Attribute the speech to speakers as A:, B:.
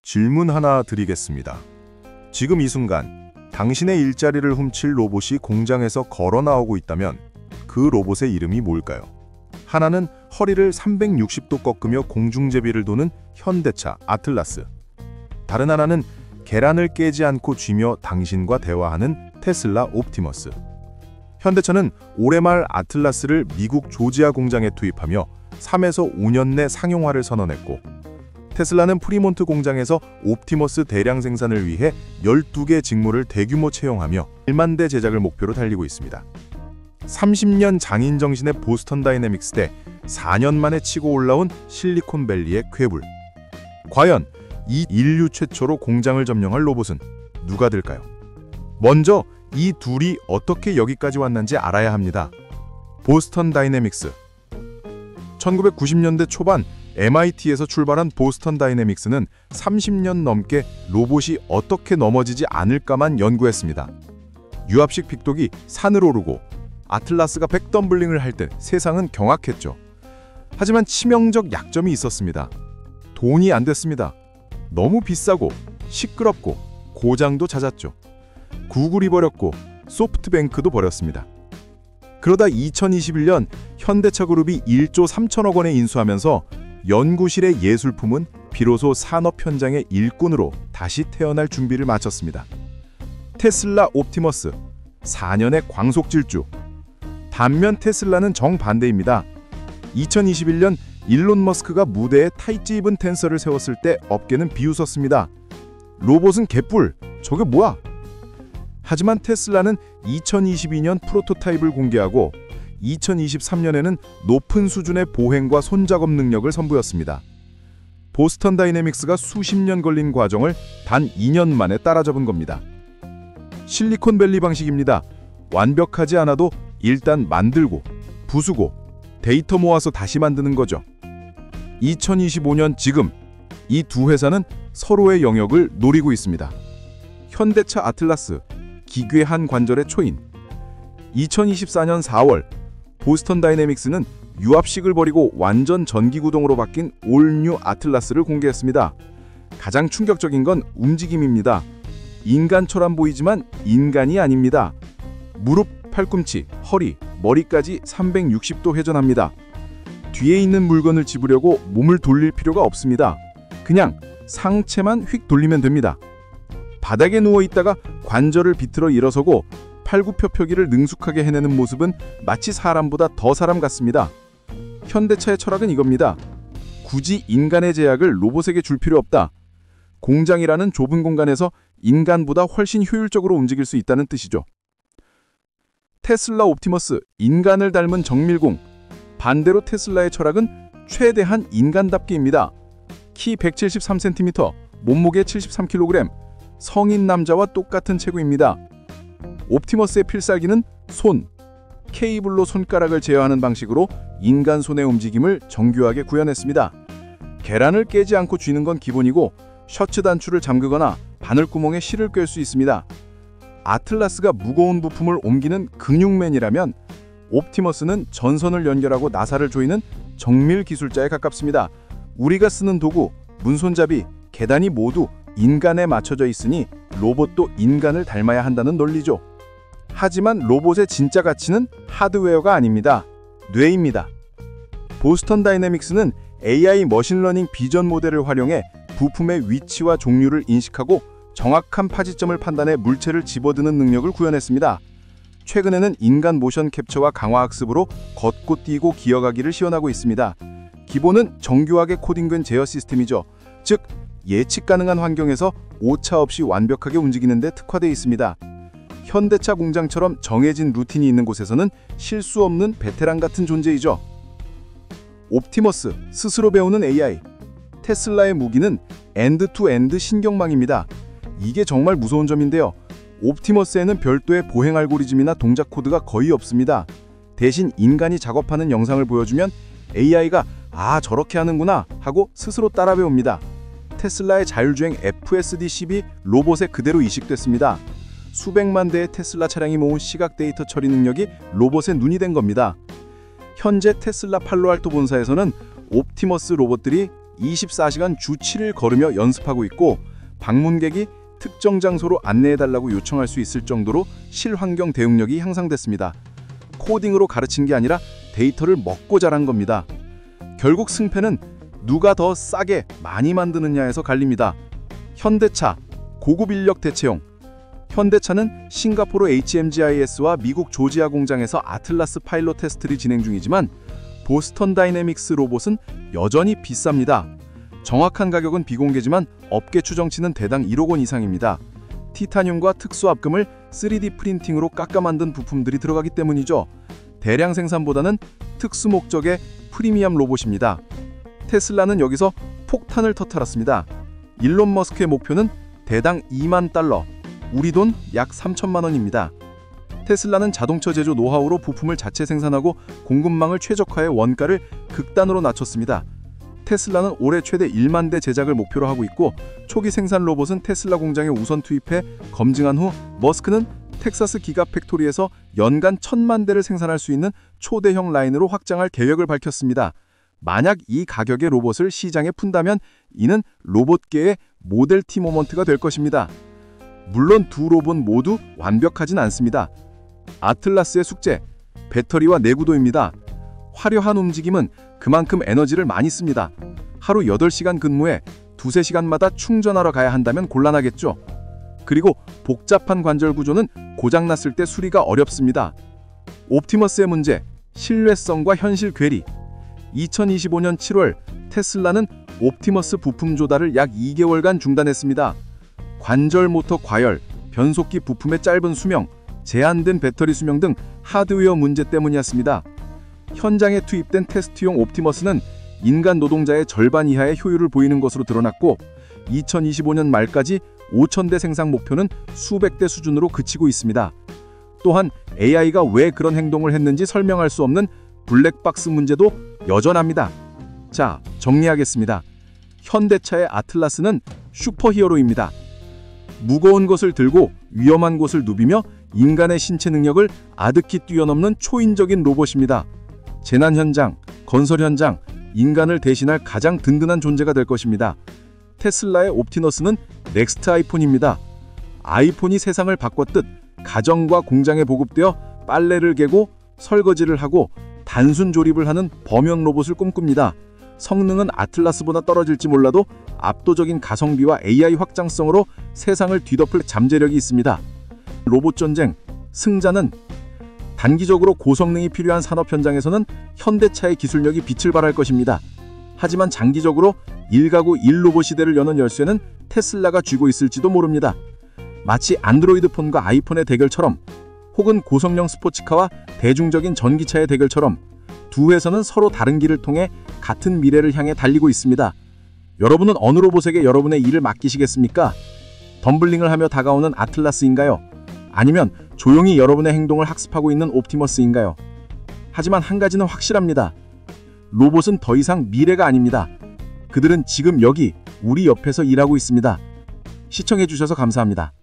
A: 질문 하나 드리겠습니다. 지금 이 순간 당신의 일자리를 훔칠 로봇이 공장에서 걸어 나오고 있다면 그 로봇의 이름이 뭘까요? 하나는 허리를 360도 꺾으며 공중제비를 도는 현대차 아틀라스. 다른 하나는 계란을 깨지 않고 쥐며 당신과 대화하는 테슬라 옵티머스. 현대차는 올해 말 아틀라스를 미국 조지아 공장에 투입하며 3에서 5년 내 상용화를 선언했고, 테슬라는 프리몬트 공장에서 옵티머스 대량 생산을 위해 12개 직무를 대규모 채용하며 1만 대 제작을 목표로 달리고 있습니다. 30년 장인 정신의 보스턴 다이내믹스 대 4년 만에 치고 올라온 실리콘밸리의 쾌불. 과연 이 인류 최초로 공장을 점령할 로봇은 누가 될까요? 먼저 이 둘이 어떻게 여기까지 왔는지 알아야 합니다. 보스턴 다이내믹스. 1990년대 초반 MIT에서 출발한 보스턴 다이내믹스는 30년 넘게 로봇이 어떻게 넘어지지 않을까만 연구했습니다. 유압식 빅독이 산을 오르고 아틀라스가 백덤블링을 할 때 세상은 경악했죠. 하지만 치명적 약점이 있었습니다. 돈이 안 됐습니다. 너무 비싸고 시끄럽고 고장도 잦았죠. 구글이 버렸고 소프트뱅크도 버렸습니다. 그러다 2021년 현대차 그룹이 1조 3천억 원에 인수하면서 연구실의 예술품은 비로소 산업 현장의 일꾼으로 다시 태어날 준비를 마쳤습니다. 테슬라 옵티머스, 4년의 광속 질주. 반면 테슬라는 정반대입니다. 2021년 일론 머스크가 무대에 타이트 입은 텐서를 세웠을 때 업계는 비웃었습니다. 로봇은 개뿔, 저게 뭐야? 하지만 테슬라는 2022년 프로토타입을 공개하고 2023년에는 높은 수준의 보행과 손작업 능력을 선보였습니다. 보스턴 다이내믹스가 수십 년 걸린 과정을 단 2년 만에 따라잡은 겁니다. 실리콘밸리 방식입니다. 완벽하지 않아도 일단 만들고 부수고 데이터 모아서 다시 만드는 거죠. 2025년 지금 이 두 회사는 서로의 영역을 노리고 있습니다. 현대차 아틀라스, 기괴한 관절의 초인. 2024년 4월 보스턴 다이내믹스는 유압식을 버리고 완전 전기구동으로 바뀐 올뉴 아틀라스를 공개했습니다. 가장 충격적인 건 움직임입니다. 인간처럼 보이지만 인간이 아닙니다. 무릎, 팔꿈치, 허리, 머리까지 360도 회전합니다. 뒤에 있는 물건을 집으려고 몸을 돌릴 필요가 없습니다. 그냥 상체만 휙 돌리면 됩니다. 바닥에 누워있다가 관절을 비틀어 일어서고 팔굽혀펴기를 능숙하게 해내는 모습은 마치 사람보다 더 사람 같습니다. 현대차의 철학은 이겁니다. 굳이 인간의 제약을 로봇에게 줄 필요 없다. 공장이라는 좁은 공간에서 인간보다 훨씬 효율적으로 움직일 수 있다는 뜻이죠. 테슬라 옵티머스, 인간을 닮은 정밀공. 반대로 테슬라의 철학은 최대한 인간답게입니다. 키 173cm, 몸무게 73kg, 성인 남자와 똑같은 체구입니다. 옵티머스의 필살기는 손, 케이블로 손가락을 제어하는 방식으로 인간 손의 움직임을 정교하게 구현했습니다. 계란을 깨지 않고 쥐는 건 기본이고 셔츠 단추를 잠그거나 바늘구멍에 실을 꿰 수 있습니다. 아틀라스가 무거운 부품을 옮기는 근육맨이라면 옵티머스는 전선을 연결하고 나사를 조이는 정밀 기술자에 가깝습니다. 우리가 쓰는 도구, 문손잡이, 계단이 모두 인간에 맞춰져 있으니 로봇도 인간을 닮아야 한다는 논리죠. 하지만 로봇의 진짜 가치는 하드웨어가 아닙니다. 뇌입니다. 보스턴 다이내믹스는 AI 머신러닝 비전 모델을 활용해 부품의 위치와 종류를 인식하고 정확한 파지점을 판단해 물체를 집어드는 능력을 구현했습니다. 최근에는 인간 모션 캡처와 강화 학습으로 걷고 뛰고 기어가기를 시연하고 있습니다. 기본은 정교하게 코딩된 제어 시스템이죠. 즉, 예측 가능한 환경에서 오차 없이 완벽하게 움직이는 데 특화되어 있습니다. 현대차 공장처럼 정해진 루틴이 있는 곳에서는 실수 없는 베테랑 같은 존재이죠. 옵티머스, 스스로 배우는 AI. 테슬라의 무기는 엔드-투-엔드 신경망입니다. 이게 정말 무서운 점인데요. 옵티머스에는 별도의 보행 알고리즘이나 동작 코드가 거의 없습니다. 대신 인간이 작업하는 영상을 보여주면 AI가 아, 저렇게 하는구나 하고 스스로 따라 배웁니다. 테슬라의 자율주행 FSD-10이 로봇에 그대로 이식됐습니다. 수백만 대의 테슬라 차량이 모은 시각 데이터 처리 능력이 로봇의 눈이 된 겁니다. 현재 테슬라 팔로알토 본사에서는 옵티머스 로봇들이 24시간 주 7일 걸으며 연습하고 있고, 방문객이 특정 장소로 안내해달라고 요청할 수 있을 정도로 실환경 대응력이 향상됐습니다. 코딩으로 가르친 게 아니라 데이터를 먹고 자란 겁니다. 결국 승패는 누가 더 싸게 많이 만드느냐에서 갈립니다. 현대차, 고급 인력 대체용. 현대차는 싱가포르 HMGIS와 미국 조지아 공장에서 아틀라스 파일럿 테스트를 진행 중이지만, 보스턴 다이내믹스 로봇은 여전히 비쌉니다. 정확한 가격은 비공개지만 업계 추정치는 대당 1억 원 이상입니다. 티타늄과 특수 합금을 3D 프린팅으로 깎아 만든 부품들이 들어가기 때문이죠. 대량 생산보다는 특수 목적의 프리미엄 로봇입니다. 테슬라는 여기서 폭탄을 터뜨렸습니다. 일론 머스크의 목표는 대당 2만 달러, 우리 돈 약 3천만 원입니다. 테슬라는 자동차 제조 노하우로 부품을 자체 생산하고 공급망을 최적화해 원가를 극단으로 낮췄습니다. 테슬라는 올해 최대 1만 대 제작을 목표로 하고 있고, 초기 생산 로봇은 테슬라 공장에 우선 투입해 검증한 후 머스크는 텍사스 기가팩토리에서 연간 1,000만 대를 생산할 수 있는 초대형 라인으로 확장할 계획을 밝혔습니다. 만약 이 가격의 로봇을 시장에 푼다면 이는 로봇계의 모델 T 모먼트가 될 것입니다. 물론 두 로봇 모두 완벽하진 않습니다. 아틀라스의 숙제, 배터리와 내구도입니다. 화려한 움직임은 그만큼 에너지를 많이 씁니다. 하루 8시간 근무에 2~3시간마다 충전하러 가야 한다면 곤란하겠죠. 그리고 복잡한 관절 구조는 고장났을 때 수리가 어렵습니다. 옵티머스의 문제, 신뢰성과 현실 괴리. 2025년 7월 테슬라는 옵티머스 부품 조달을 약 2개월간 중단했습니다. 관절 모터 과열, 변속기 부품의 짧은 수명, 제한된 배터리 수명 등 하드웨어 문제 때문이었습니다. 현장에 투입된 테스트용 옵티머스는 인간 노동자의 절반 이하의 효율을 보이는 것으로 드러났고, 2025년 말까지 5,000대 생산 목표는 수백 대 수준으로 그치고 있습니다. 또한 AI가 왜 그런 행동을 했는지 설명할 수 없는 블랙박스 문제도 여전합니다. 자, 정리하겠습니다. 현대차의 아틀라스는 슈퍼히어로입니다. 무거운 것을 들고 위험한 곳을 누비며 인간의 신체 능력을 아득히 뛰어넘는 초인적인 로봇입니다. 재난 현장, 건설 현장, 인간을 대신할 가장 든든한 존재가 될 것입니다. 테슬라의 옵티머스는 넥스트 아이폰입니다. 아이폰이 세상을 바꿨듯 가정과 공장에 보급되어 빨래를 개고 설거지를 하고 단순 조립을 하는 범용 로봇을 꿈꿉니다. 성능은 아틀라스보다 떨어질지 몰라도 압도적인 가성비와 AI 확장성으로 세상을 뒤덮을 잠재력이 있습니다. 로봇 전쟁, 승자는 단기적으로 고성능이 필요한 산업 현장에서는 현대차의 기술력이 빛을 발할 것입니다. 하지만 장기적으로 1가구 1로봇 시대를 여는 열쇠는 테슬라가 쥐고 있을지도 모릅니다. 마치 안드로이드 폰과 아이폰의 대결처럼, 혹은 고성능 스포츠카와 대중적인 전기차의 대결처럼 두 회사는 서로 다른 길을 통해 같은 미래를 향해 달리고 있습니다. 여러분은 어느 로봇에게 여러분의 일을 맡기시겠습니까? 덤블링을 하며 다가오는 아틀라스인가요? 아니면 조용히 여러분의 행동을 학습하고 있는 옵티머스인가요? 하지만 한 가지는 확실합니다. 로봇은 더 이상 미래가 아닙니다. 그들은 지금 여기 우리 옆에서 일하고 있습니다. 시청해주셔서 감사합니다.